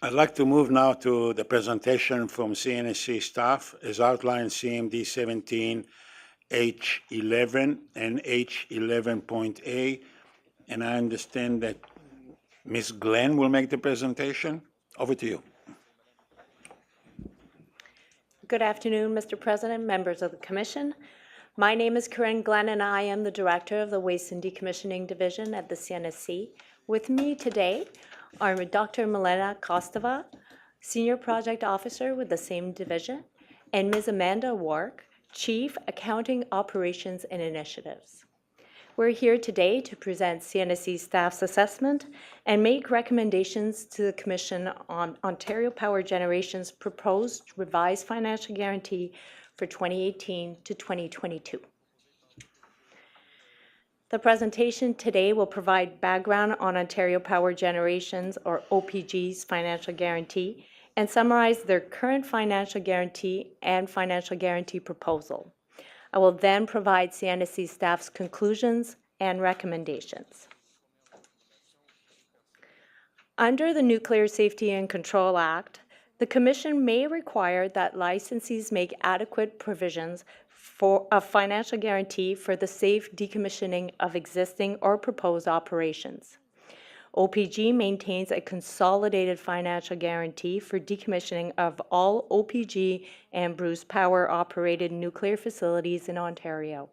I'd like to move now to the presentation from CNSC staff as outlined CMD 17 H11 and H11.A. And I understand that Ms. Glenn will make the presentation. Over to you. Good afternoon, Mr. President, members of the Commission. My name is Corinne Glenn, and I am the Director of the Waste and Decommissioning Division at the CNSC. With me today are Dr. Milena Kostova, Senior Project Officer with the same division, and Ms. Amanda Wark, Chief Accounting Operations and Initiatives. We're here today to present CNSC staff's assessment and make recommendations to the Commission on Ontario Power Generation's proposed revised financial guarantee for 2018 to 2022. The presentation today will provide background on Ontario Power Generation's, or OPG's, financial guarantee and summarize their current financial guarantee and financial guarantee proposal. I will then provide CNSC staff's conclusions and recommendations. Under the Nuclear Safety and Control Act, the Commission may require that licensees make adequate provisions for a financial guarantee for the safe decommissioning of existing or proposed operations. OPG maintains a consolidated financial guarantee for decommissioning of all OPG and Bruce Power-operated nuclear facilities in Ontario.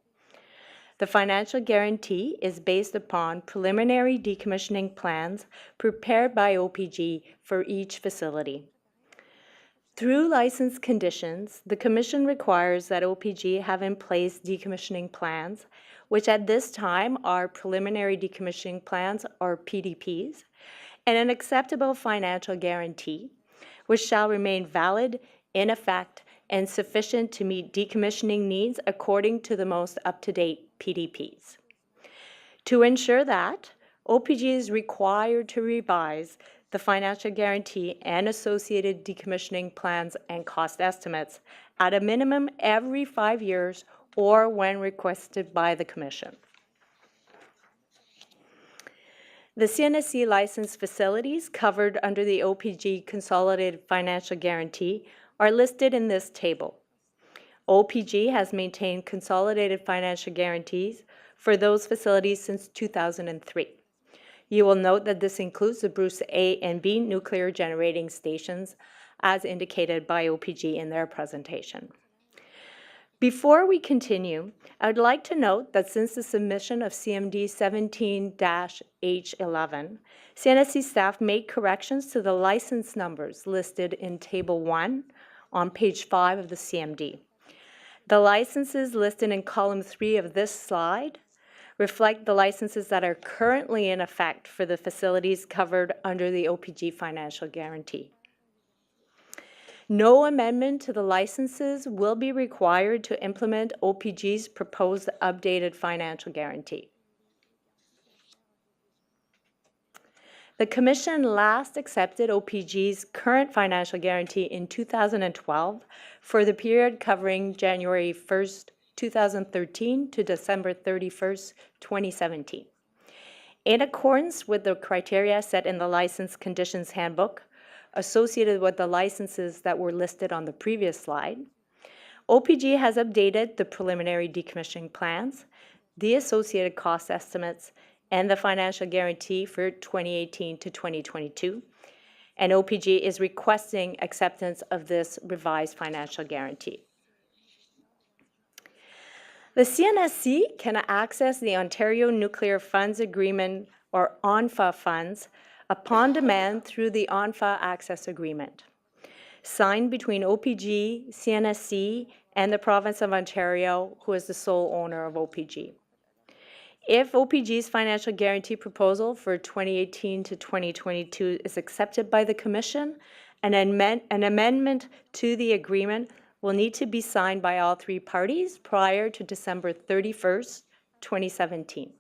The financial guarantee is based upon preliminary decommissioning plans prepared by OPG for each facility. Through license conditions, the Commission requires that OPG have in place decommissioning plans, which at this time are preliminary decommissioning plans, or PDPs, and an acceptable financial guarantee, which shall remain valid, in effect, and sufficient to meet decommissioning needs according to the most up-to-date PDPs. To ensure that, OPG is required to revise the financial guarantee and associated decommissioning plans and cost estimates at a minimum every 5 years or when requested by the Commission. The CNSC licensed facilities covered under the OPG Consolidated Financial Guarantee are listed in this table. OPG has maintained consolidated financial guarantees for those facilities since 2003. You will note that this includes the Bruce A and B nuclear generating stations, as indicated by OPG in their presentation. Before we continue, I would like to note that since the submission of CMD 17-H11, CNSC staff made corrections to the license numbers listed in Table 1 on page 5 of the CMD. The licenses listed in column 3 of this slide reflect the licenses that are currently in effect for the facilities covered under the OPG financial guarantee. No amendment to the licenses will be required to implement OPG's proposed updated financial guarantee. The Commission last accepted OPG's current financial guarantee in 2012 for the period covering January 1st, 2013 to December 31st, 2017. In accordance with the criteria set in the License Conditions Handbook associated with the licenses that were listed on the previous slide, OPG has updated the preliminary decommissioning plans, the associated cost estimates, and the financial guarantee for 2018 to 2022, and OPG is requesting acceptance of this revised financial guarantee. The CNSC can access the Ontario Nuclear Funds Agreement, or ONFA funds, upon demand through the ONFA Access Agreement, signed between OPG, CNSC, and the Province of Ontario, who is the sole owner of OPG. If OPG's financial guarantee proposal for 2018 to 2022 is accepted by the Commission, an amendment to the agreement will need to be signed by all 3 parties prior to December 31st, 2017.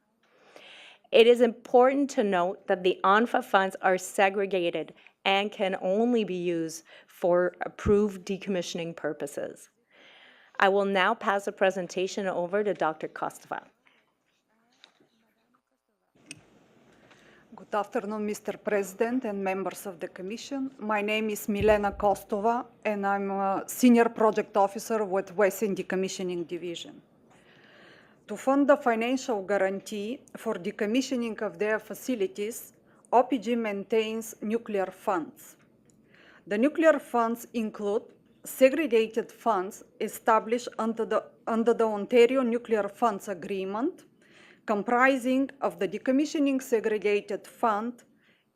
It is important to note that the ONFA funds are segregated and can only be used for approved decommissioning purposes. I will now pass the presentation over to Dr. Kostova. Good Good afternoon, Mr. President and members of the Commission. My name is Milena Kostova, and I'm a Senior Project Officer with Western Decommissioning Division. To fund the financial guarantee for decommissioning of their facilities, OPG maintains nuclear funds. The nuclear funds include segregated funds established under the Ontario Nuclear Funds Agreement, comprising of the Decommissioning Segregated Fund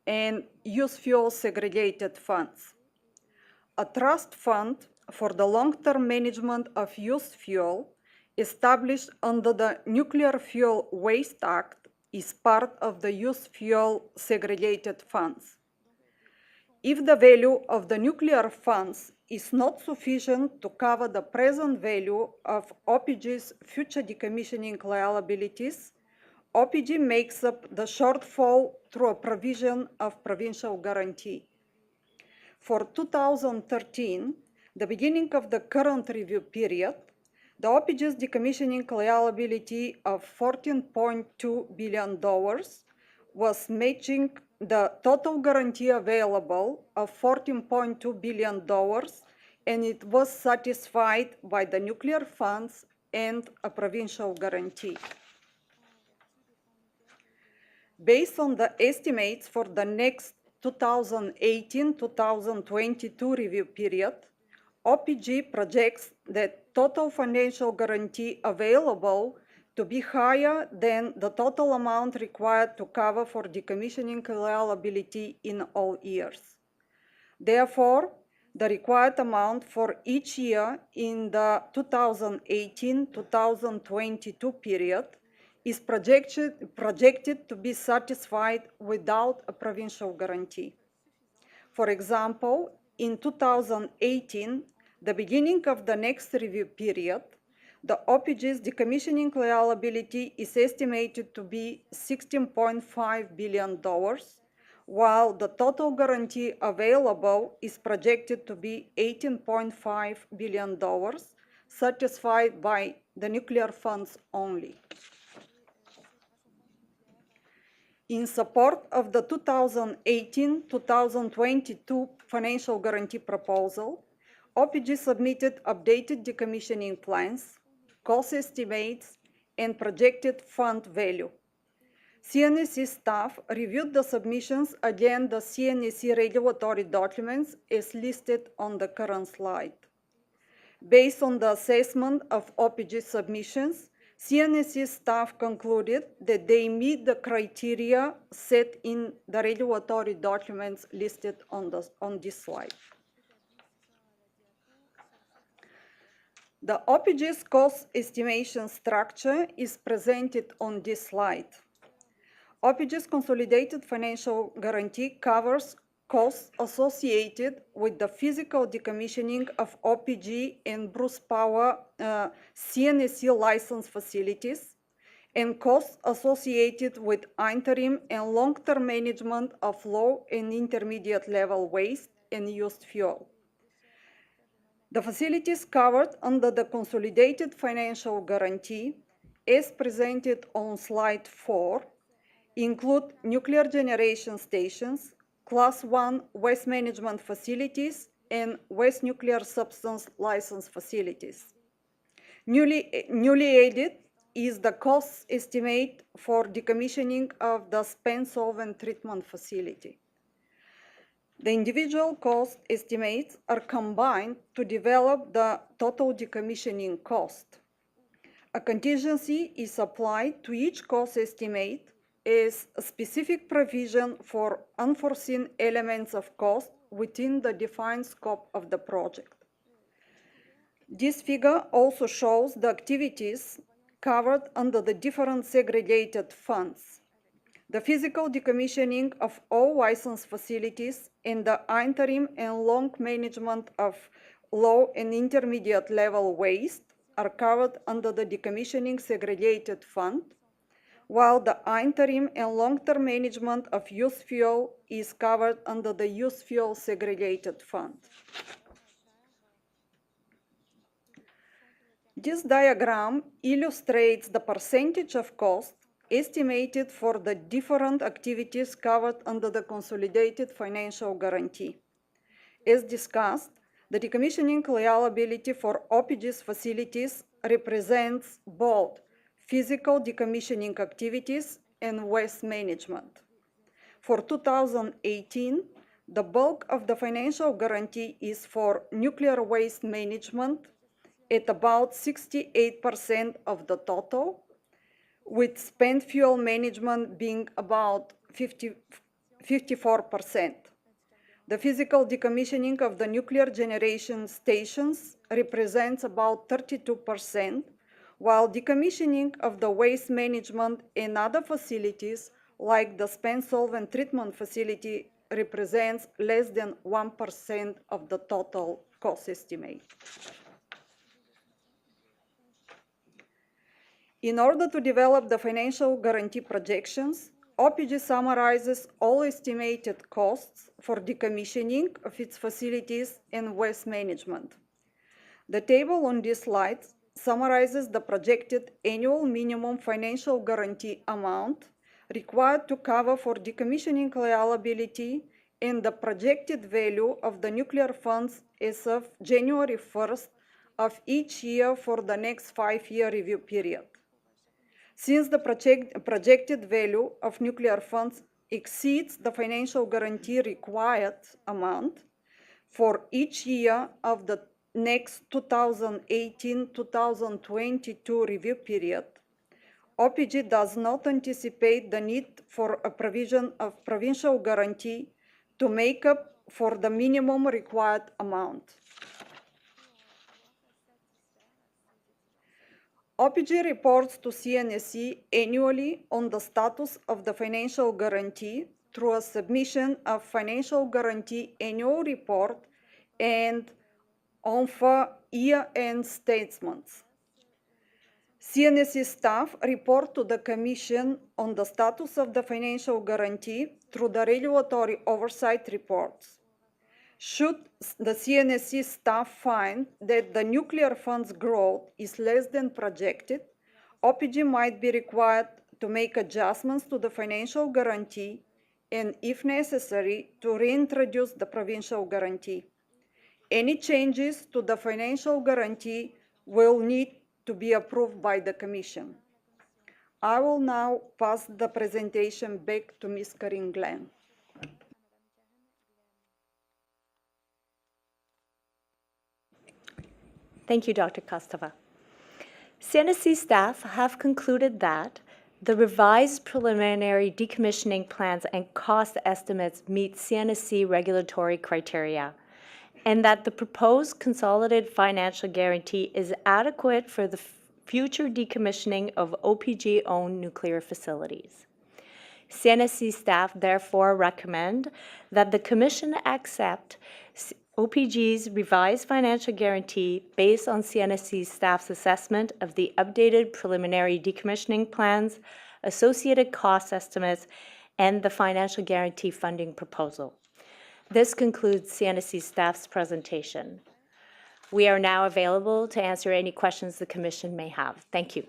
and Used Fuel Segregated Funds. A trust fund for the long-term management of used fuel established under the Nuclear Fuel Waste Act is part of the Used Fuel Segregated Funds. If the value of the nuclear funds is not sufficient to cover the present value of OPG's future decommissioning liabilities, OPG makes up the shortfall through a provision of provincial guarantee. For 2013, the beginning of the current review period, the OPG's decommissioning liability of $14.2 billion was matching the total guarantee available of $14.2 billion, and it was satisfied by the nuclear funds and a provincial guarantee. Based on the estimates for the next 2018-2022 review period, OPG projects that total financial guarantee available to be higher than the total amount required to cover for decommissioning liability in all years. Therefore, the required amount for each year in the 2018-2022 period is projected to be satisfied without a provincial guarantee. For example, in 2018, the beginning of the next review period, the OPG's decommissioning liability is estimated to be $16.5 billion, while the total guarantee available is projected to be $18.5 billion, satisfied by the nuclear funds only. In support of the 2018-2022 financial guarantee proposal, OPG submitted updated decommissioning plans, cost estimates, and projected fund value. CNSC staff reviewed the submissions against the CNSC regulatory documents as listed on the current slide. Based on the assessment of OPG submissions, CNSC staff concluded that they meet the criteria set in the regulatory documents listed on this slide. The OPG's cost estimation structure is presented on this slide. OPG's consolidated financial guarantee covers costs associated with the physical decommissioning of OPG and Bruce Power CNSC licensed facilities, and costs associated with interim and long-term management of low and intermediate level waste and used fuel. The facilities covered under the consolidated financial guarantee, as presented on slide 4, include nuclear generation stations, Class 1 waste management facilities, and waste nuclear substance license facilities. Newly added is the cost estimate for decommissioning of the spent solvent treatment facility. The individual cost estimates are combined to develop the total decommissioning cost. A contingency is applied to each cost estimate as a specific provision for unforeseen elements of cost within the defined scope of the project. This figure also shows the activities covered under the different segregated funds. The physical decommissioning of all licensed facilities and the interim and long management of low and intermediate level waste are covered under the Decommissioning Segregated Fund, while the interim and long-term management of used fuel is covered under the Used Fuel Segregated Fund. This diagram illustrates the percentage of cost estimated for the different activities covered under the consolidated financial guarantee. As discussed, the decommissioning liability for OPG's facilities represents both physical decommissioning activities and waste management. For 2018, the bulk of the financial guarantee is for nuclear waste management at about 68% of the total, with spent fuel management being about 54%. The physical decommissioning of the nuclear generation stations represents about 32%, while decommissioning of the waste management and other facilities, like the spent solvent treatment facility, represents less than 1% of the total cost estimate. In order to develop the financial guarantee projections, OPG summarizes all estimated costs for decommissioning of its facilities and waste management. The table on this slide summarizes the projected annual minimum financial guarantee amount required to cover for decommissioning liability and the projected value of the nuclear funds as of January 1st of each year for the next 5-year review period. Since the projected value of nuclear funds exceeds the financial guarantee required amount for each year of the next 2018-2022 review period, OPG does not anticipate the need for a provision of provincial guarantee to make up for the minimum required amount. OPG reports to CNSC annually on the status of the financial guarantee through a submission of financial guarantee annual report and ONFA year-end statements. CNSC staff report to the Commission on the status of the financial guarantee through the regulatory oversight reports. Should the CNSC staff find that the nuclear fund's growth is less than projected, OPG might be required to make adjustments to the financial guarantee and, if necessary, to reintroduce the provincial guarantee. Any changes to the financial guarantee will need to be approved by the Commission. I will now pass the presentation back to Ms. Karin Glenn. Thank you, Dr. Kostova. CNSC staff have concluded that the revised preliminary decommissioning plans and cost estimates meet CNSC regulatory criteria, and that the proposed consolidated financial guarantee is adequate for the future decommissioning of OPG-owned nuclear facilities. CNSC staff therefore recommend that the Commission accept OPG's revised financial guarantee based on CNSC staff's assessment of the updated preliminary decommissioning plans, associated cost estimates, and the financial guarantee funding proposal. This concludes CNSC staff's presentation. We are now available to answer any questions the Commission may have. Thank you.